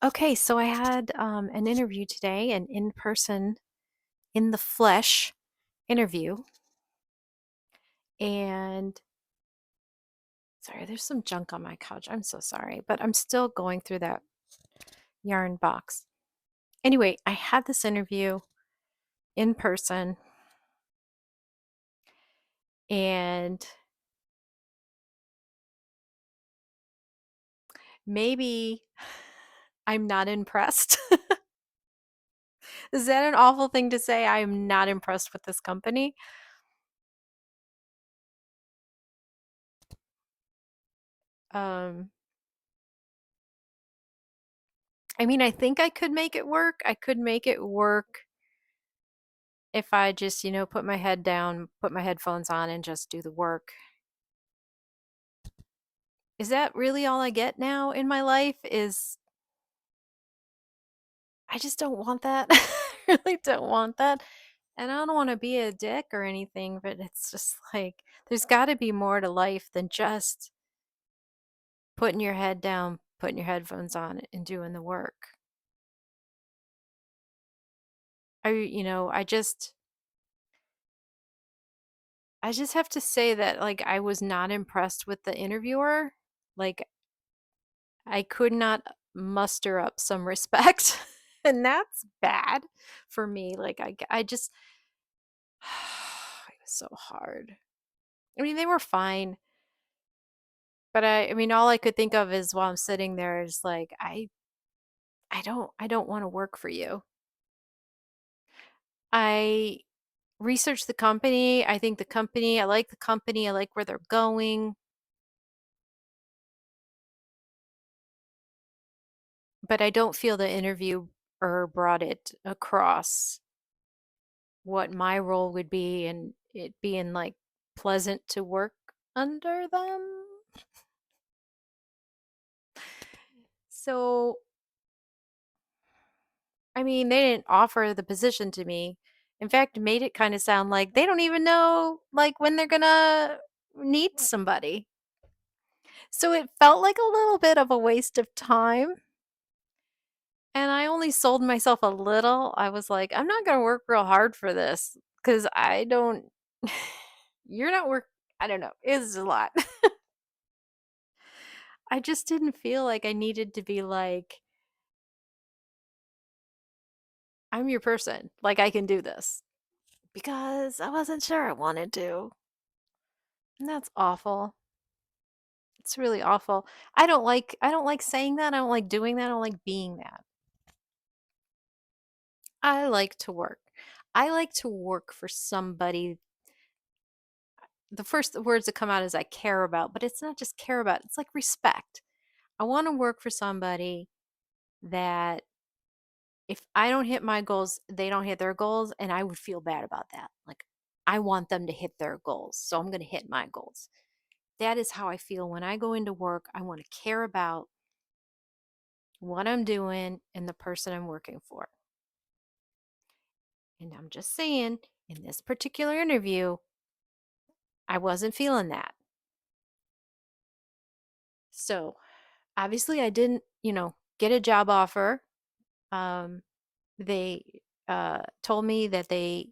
Okay, so I had an interview today, an in person, in the flesh interview. And sorry, there's some junk on my couch. I'm so sorry, but I'm still going through that yarn box. Anyway, I had this interview in person, and maybe I'm not impressed. Is that an awful thing to say? I am not impressed with this company. Um, I mean, I think I could make it work. I could make it work if I just, put my head down, put my headphones on, and just do the work. Is that really all I get now in my life? Is I just don't want that. I really don't want that. And I don't want to be a dick or anything, but it's just like there's got to be more to life than just putting your head down, putting your headphones on, and doing the work. I just have to say that like I was not impressed with the interviewer. Like I could not muster up some respect, and that's bad for me. Like I just it was so hard. I mean, they were fine, but I mean, all I could think of is while I'm sitting there is like I don't want to work for you. I researched the company. I think I like the company. I like where they're going, but I don't feel the interview or brought it across what my role would be and it being like pleasant to work under them. So, I mean, they didn't offer the position to me. In fact, it made it kind of sound like they don't even know like when they're gonna need somebody. So it felt like a little bit of a waste of time. And I only sold myself a little. I was like, I'm not gonna work real hard for this because I don't you're not work I don't know. It's a lot. I just didn't feel like I needed to be like, I'm your person. Like, I can do this because I wasn't sure I wanted to. And that's awful. It's really awful. I don't like saying that. I don't like doing that. I don't like being that. I like to work. I like to work for somebody. The first words that come out is I care about, but it's not just care about. It's like respect. I want to work for somebody that if I don't hit my goals, they don't hit their goals, and I would feel bad about that. Like, I want them to hit their goals, so I'm going to hit my goals. That is how I feel when I go into work. I want to care about what I'm doing and the person I'm working for. And I'm just saying, in this particular interview, I wasn't feeling that. So, obviously, I didn't, get a job offer. Um, they told me that they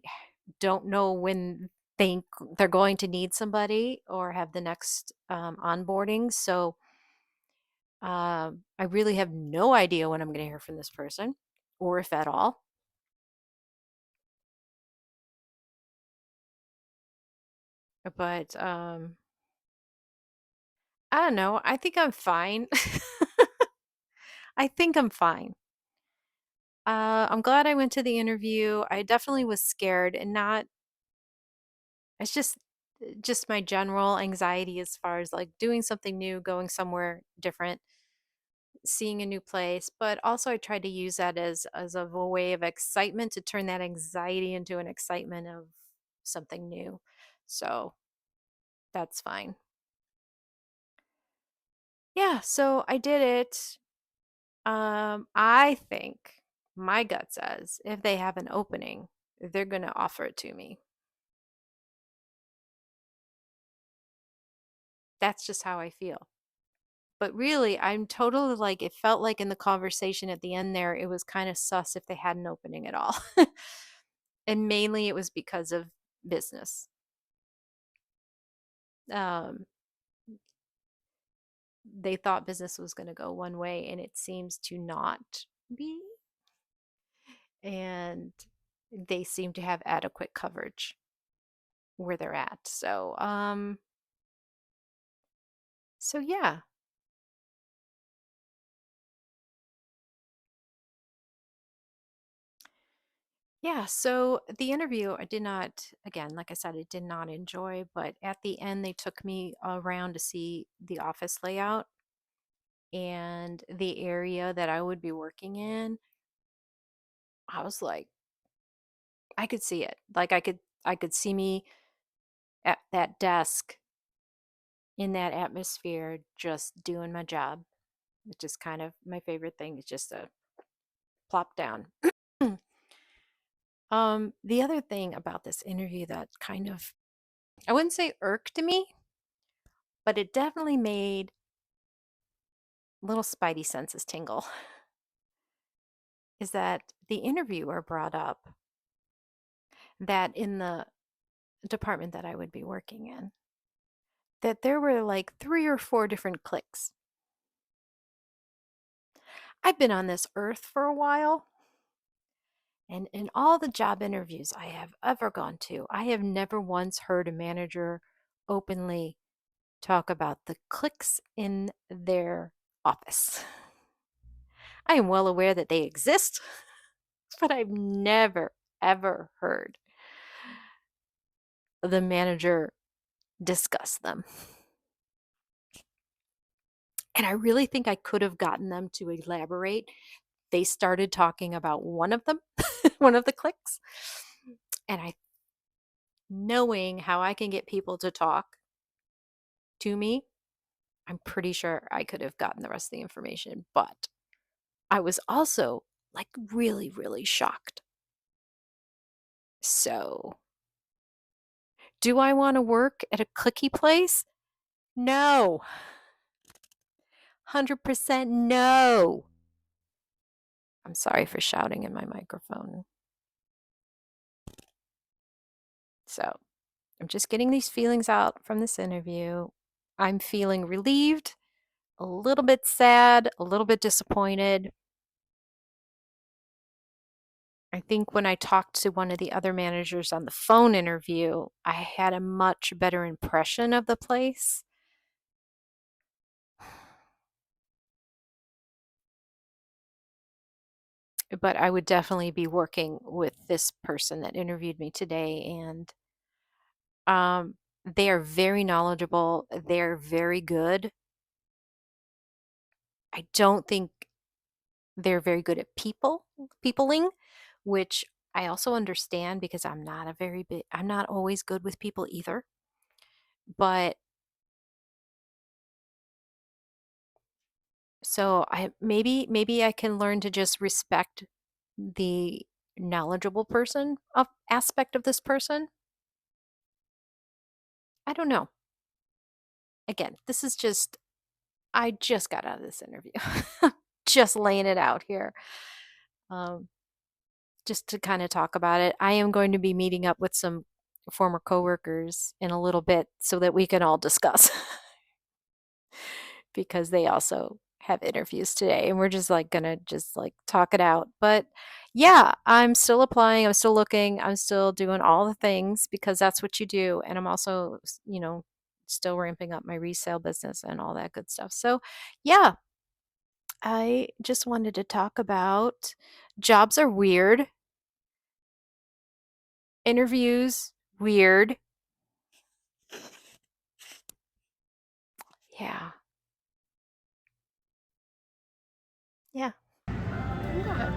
don't know when think they're going to need somebody or have the next onboarding. So I really have no idea when I'm going to hear from this person or if at all. But I don't know. I think I'm fine. I think I'm fine. I'm glad I went to the interview. I definitely was scared and not, it's just my general anxiety as far as like doing something new, going somewhere different, seeing a new place, but also I tried to use that as a way of excitement to turn that anxiety into an excitement of something new. So that's fine. Yeah, so I did it. I think my gut says if they have an opening, they're going to offer it to me. That's just how I feel. But really, I'm totally like, it felt like in the conversation at the end there, it was kind of sus if they had an opening at all. And mainly it was because of business. Um, they thought business was going to go one way, and it seems to not be. And they seem to have adequate coverage where they're at. So yeah. Yeah, so the interview I did not, again, like I said, I did not enjoy, but at the end they took me around to see the office layout and the area that I would be working in. I was like, I could see it. Like I could see me at that desk in that atmosphere just doing my job, which is kind of my favorite thing, is just to plop down. The other thing about this interview that kind of, I wouldn't say irked me, but it definitely made little spidey senses tingle, is that the interviewer brought up that in the department that I would be working in, that there were like 3 or 4 different cliques. I've been on this earth for a while, and in all the job interviews I have ever gone to, I have never once heard a manager openly talk about the cliques in their office. I am well aware that they exist, but I've never, ever heard the manager discuss them. And I really think I could have gotten them to elaborate. They started talking about one of them, one of the cliques. And I, knowing how I can get people to talk to me, I'm pretty sure I could have gotten the rest of the information. But I was also like really, really shocked. So, do I want to work at a clicky place? No. 100% no. I'm sorry for shouting in my microphone. So, I'm just getting these feelings out from this interview. I'm feeling relieved, a little bit sad, a little bit disappointed. I think when I talked to one of the other managers on the phone interview, I had a much better impression of the place. But I would definitely be working with this person that interviewed me today, and they are very knowledgeable. They're very good. I don't think they're very good at peopling, which I also understand because I'm not always good with people either. But so maybe I can learn to just respect the knowledgeable person of aspect of this person. I don't know. Again, this is just, I just got out of this interview. Just laying it out here. Um, just to kind of talk about it. I am going to be meeting up with some former coworkers in a little bit so that we can all discuss because they also have interviews today, and we're just like gonna just like talk it out. But yeah, I'm still applying, I'm still looking, I'm still doing all the things because that's what you do. And I'm also, still ramping up my resale business and all that good stuff. So yeah, I just wanted to talk about jobs are weird, interviews weird. Yeah. Yeah. Go ahead.